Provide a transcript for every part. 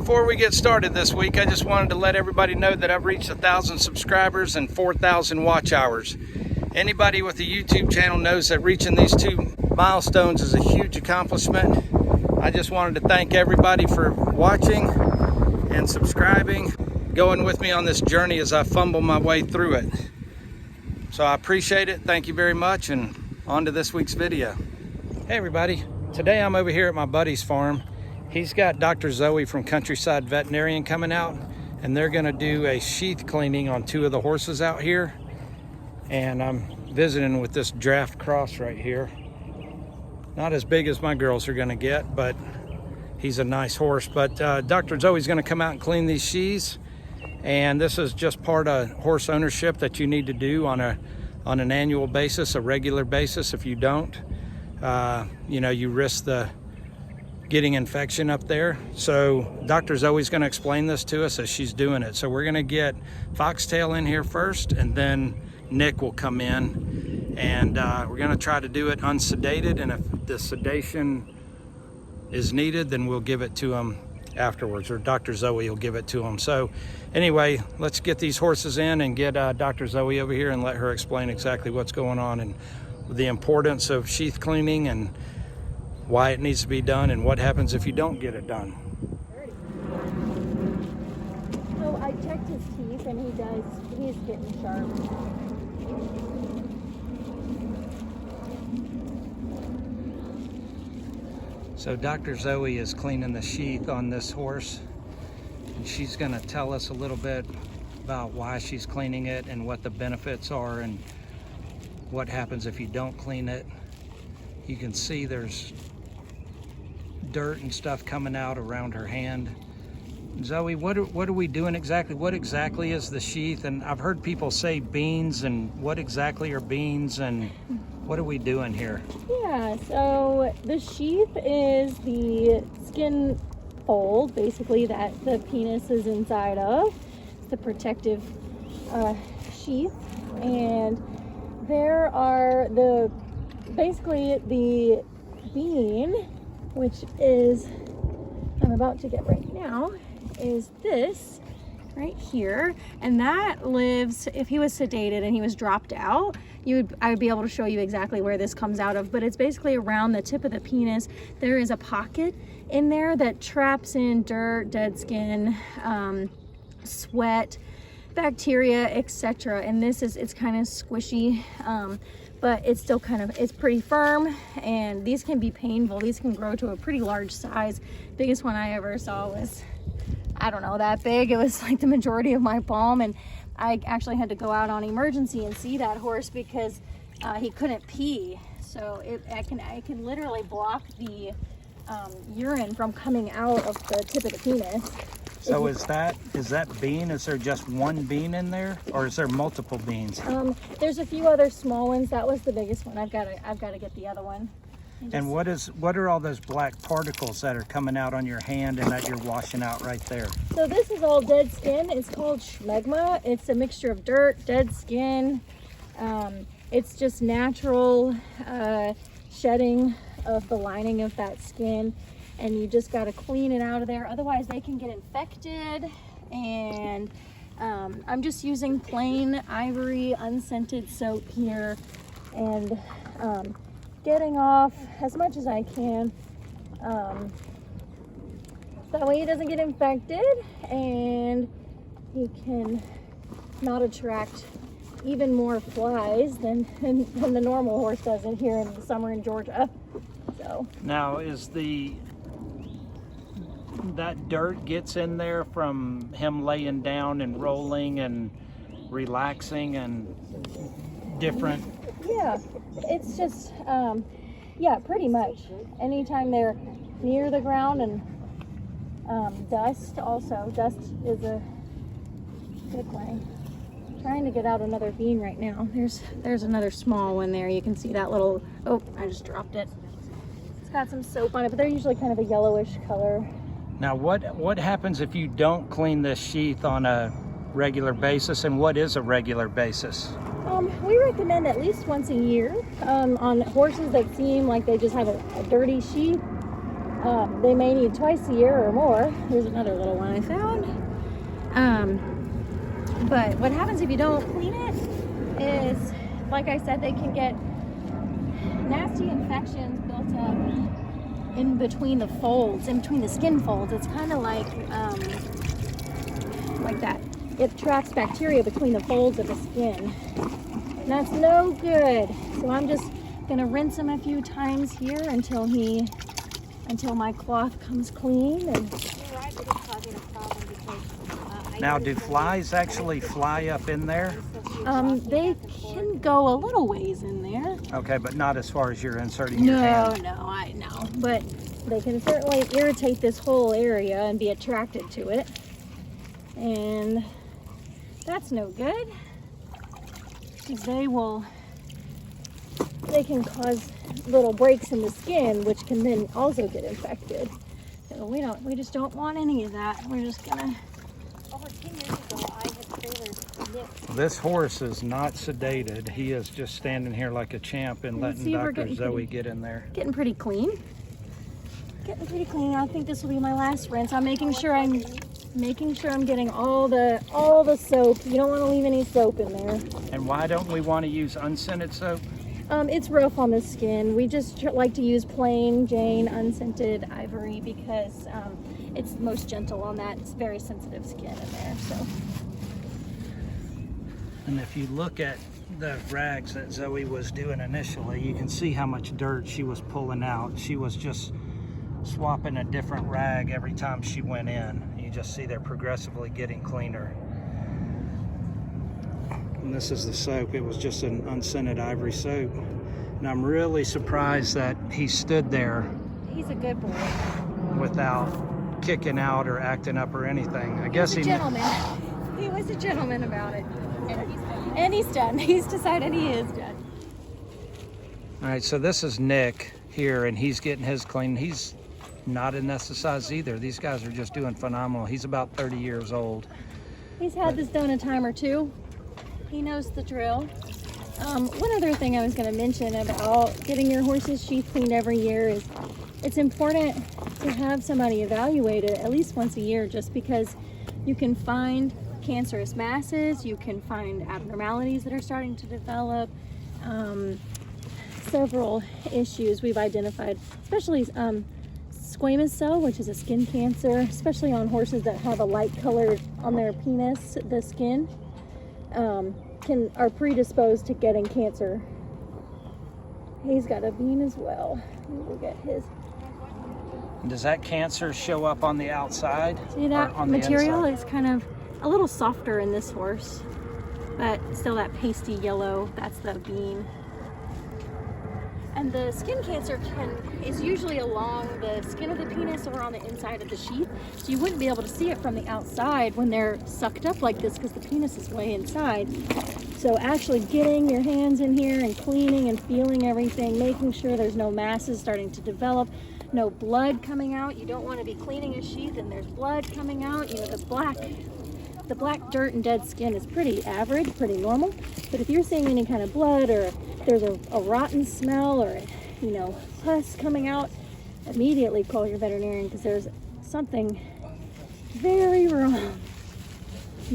Before we get started this week, I just wanted to let everybody know that I've reached 1,000 subscribers and 4,000 watch hours. Anybody with a YouTube channel knows that reaching these two milestones is a huge accomplishment. I just wanted to thank everybody for watching and subscribing, going with me on this journey as I fumble my way through it. So I appreciate it. Thank you very much, and on to this week's video. Hey everybody, today I'm over here at my buddy's farm. He's got Dr. Zoe from Countryside Veterinarian coming out, and they're gonna do a sheath cleaning on two of the horses out here. And I'm visiting with this draft cross right here. Not as big as my girls are gonna get, but he's a nice horse. But Dr. Zoe's gonna come out and clean these sheaths. And this is just part of horse ownership that you need to do on an annual basis, a regular basis. If you don't, you risk getting infection up there. So Dr. Zoe's going to explain this to us as she's doing it. So we're going to get Foxtail in here first, and then Nick will come in, and we're going to try to do it unsedated, and if the sedation is needed, then we'll give it to him afterwards, or Dr. Zoe will give it to him. So anyway, let's get these horses in and get Dr. Zoe over here and let her explain exactly what's going on and the importance of sheath cleaning and why it needs to be done and what happens if you don't get it done. So I checked his teeth, and he's getting sharp. So Dr. Zoe is cleaning the sheath on this horse, and she's going to tell us a little bit about why she's cleaning it and what the benefits are and what happens if you don't clean it. You can see there's dirt and stuff coming out around her hand. Zoe, what are we doing exactly? What exactly is the sheath? And I've heard people say beans, and what exactly are beans, and what are we doing here? Yeah, so the sheath is the skin fold, basically, that the penis is inside of. It's the protective sheath, and there are basically the bean, which is, I'm about to get right now, is this right here. And that lives, if he was sedated and he was dropped out, I would be able to show you exactly where this comes out of, but it's basically around the tip of the penis. There is a pocket in there that traps in dirt, dead skin, sweat, bacteria, etc. And it's kind of squishy, but it's still it's pretty firm, and these can be painful. These can grow to a pretty large size. Biggest one I ever saw was, I don't know, that big. It was like the majority of my palm, and I actually had to go out on emergency and see that horse because he couldn't pee. So I can literally block the urine from coming out of the tip of the penis. So is that bean? Is there just one bean in there, or is there multiple beans? There's a few other small ones. That was the biggest one. I've got to get the other one. And what are all those black particles that are coming out on your hand and that you're washing out right there? So this is all dead skin. It's called schmegma. It's a mixture of dirt, dead skin. It's just natural shedding of the lining of that skin, and you just got to clean it out of there. Otherwise they can get infected. And I'm just using plain ivory unscented soap here, and getting off as much as I can. That way he doesn't get infected, and he can not attract even more flies than the normal horse does in here in the summer in Georgia. So now, is that dirt gets in there from him laying down and rolling and relaxing and different? Yeah, it's just, yeah, pretty much. Anytime they're near the ground, and dust also. Dust is a good way. I'm trying to get out another bean right now. There's another small one there. You can see that little, oh, I just dropped it. It's got some soap on it, but they're usually kind of a yellowish color. Now, what happens if you don't clean this sheath on a regular basis, and what is a regular basis? We recommend at least once a year on horses that seem like they just have a dirty sheath. They may need twice a year or more. Here's another little one I found. But what happens if you don't clean it is, like I said, they can get nasty infections built up in between the folds, in between the skin folds. It's kind of like that. It traps bacteria between the folds of the skin. And that's no good. So I'm just gonna rinse him a few times here until my cloth comes clean. And you're right, it is causing a problem because Now, do flies actually fly up in there? they can go a little ways in there. Okay, but not as far as you're inserting your hand. No, I know. But they can certainly irritate this whole area and be attracted to it. And that's no good. Because they can cause little breaks in the skin, which can then also get infected. So we just don't want any of that. We're just gonna. Over 10 years ago, I had trailered Nick. This horse is not sedated. He is just standing here like a champ and letting Dr. Zoe get in there. Getting pretty clean. Getting pretty clean. I think this will be my last rinse. I'm making sure I'm getting all the soap. You don't want to leave any soap in there. And why don't we want to use unscented soap? It's rough on the skin. We just like to use plain Jane unscented ivory because it's most gentle on that. It's very sensitive skin in there. So. And if you look at the rags that Zoe was doing initially, you can see how much dirt she was pulling out. She was just swapping a different rag every time she went in. You just see they're progressively getting cleaner. And this is the soap. It was just an unscented ivory soap. And I'm really surprised that he stood there. He's a good boy. Without kicking out or acting up or anything. I guess He's a gentleman. He was a gentleman about it. And he's done. He's decided he is done. All right, so this is Nick here, and he's getting his clean. He's not anesthetized either. These guys are just doing phenomenal. He's about 30 years old. He's had this done a time or two. He knows the drill. One other thing I was going to mention about getting your horse's sheath cleaned every year is it's important to have somebody evaluate it at least once a year, just because you can find cancerous masses, you can find abnormalities that are starting to develop, several issues we've identified, especially squamous cell, which is a skin cancer, especially on horses that have a light color on their penis, the skin, are predisposed to getting cancer. He's got a bean as well. We'll get his. Does that cancer show up on the outside? See that on the material inside? is kind of a little softer in this horse, but still that pasty yellow, that's the bean. And the skin cancer is usually along the skin of the penis or on the inside of the sheath. So you wouldn't be able to see it from the outside when they're sucked up like this because the penis is way inside. So actually getting your hands in here and cleaning and feeling everything, making sure there's no masses starting to develop, no blood coming out. You don't want to be cleaning a sheath and there's blood coming out. You know, the black dirt and dead skin is pretty average, pretty normal. But if you're seeing any kind of blood or there's a rotten smell or, you know, pus coming out, immediately call your veterinarian because there's something very wrong.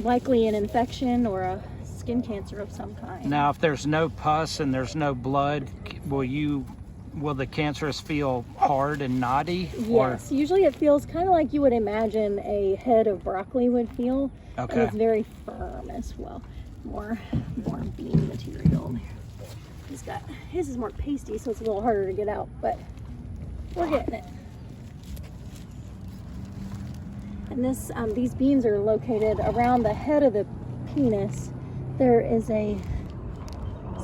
Likely an infection or a skin cancer of some kind. Now, if there's no pus and there's no blood, will the cancerous feel hard and knotty? Yes, usually it feels kind of like you would imagine a head of broccoli would feel. Okay. And it's very firm as well. More bean material. His is more pasty, so it's a little harder to get out, but we're getting it. And these beans are located around the head of the penis. There is a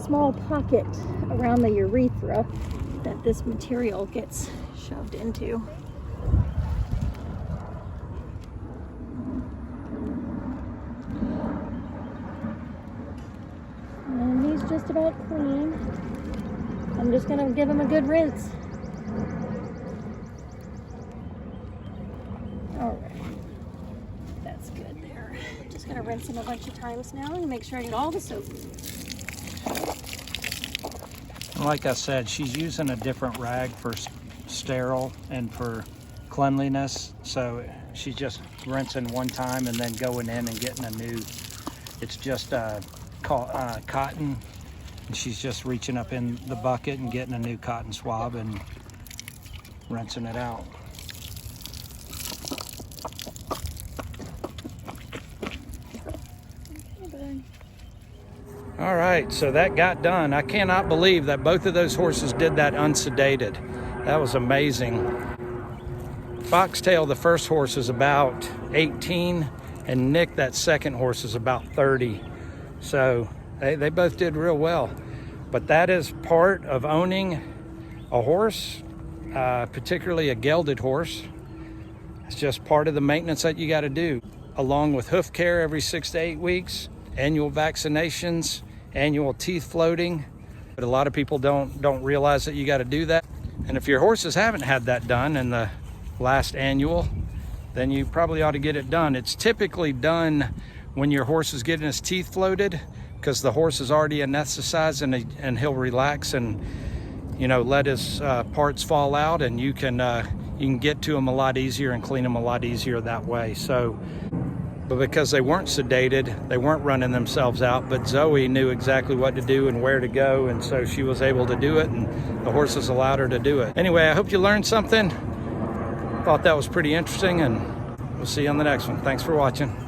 small pocket around the urethra that this material gets shoved into. And he's just about clean. I'm just gonna give him a good rinse. All right, that's good there. Just gonna rinse him a bunch of times now and make sure I get all the soap. Like I said, she's using a different rag for sterile and for cleanliness. So she's just rinsing one time and then going in and getting a new, it's just cotton. And she's just reaching up in the bucket and getting a new cotton swab and rinsing it out. All right, so that got done. I cannot believe that both of those horses did that unsedated. That was amazing. Foxtail, the first horse, is about 18, and Nick, that second horse, is about 30. So they both did real well. But that is part of owning a horse, particularly a gelded horse. It's just part of the maintenance that you got to do, along with hoof care every 6 to 8 weeks, annual vaccinations, annual teeth floating. But a lot of people don't realize that you got to do that. And if your horses haven't had that done in the last annual, then you probably ought to get it done. It's typically done when your horse is getting his teeth floated, because the horse is already anesthetized and he'll relax and, you know, let his parts fall out, and you can get to him a lot easier and clean him a lot easier that way. So, but because they weren't sedated, they weren't running themselves out, but Zoe knew exactly what to do and where to go, and so she was able to do it, and the horses allowed her to do it. Anyway, I hope you learned something. Thought that was pretty interesting, and we'll see you on the next one. Thanks for watching.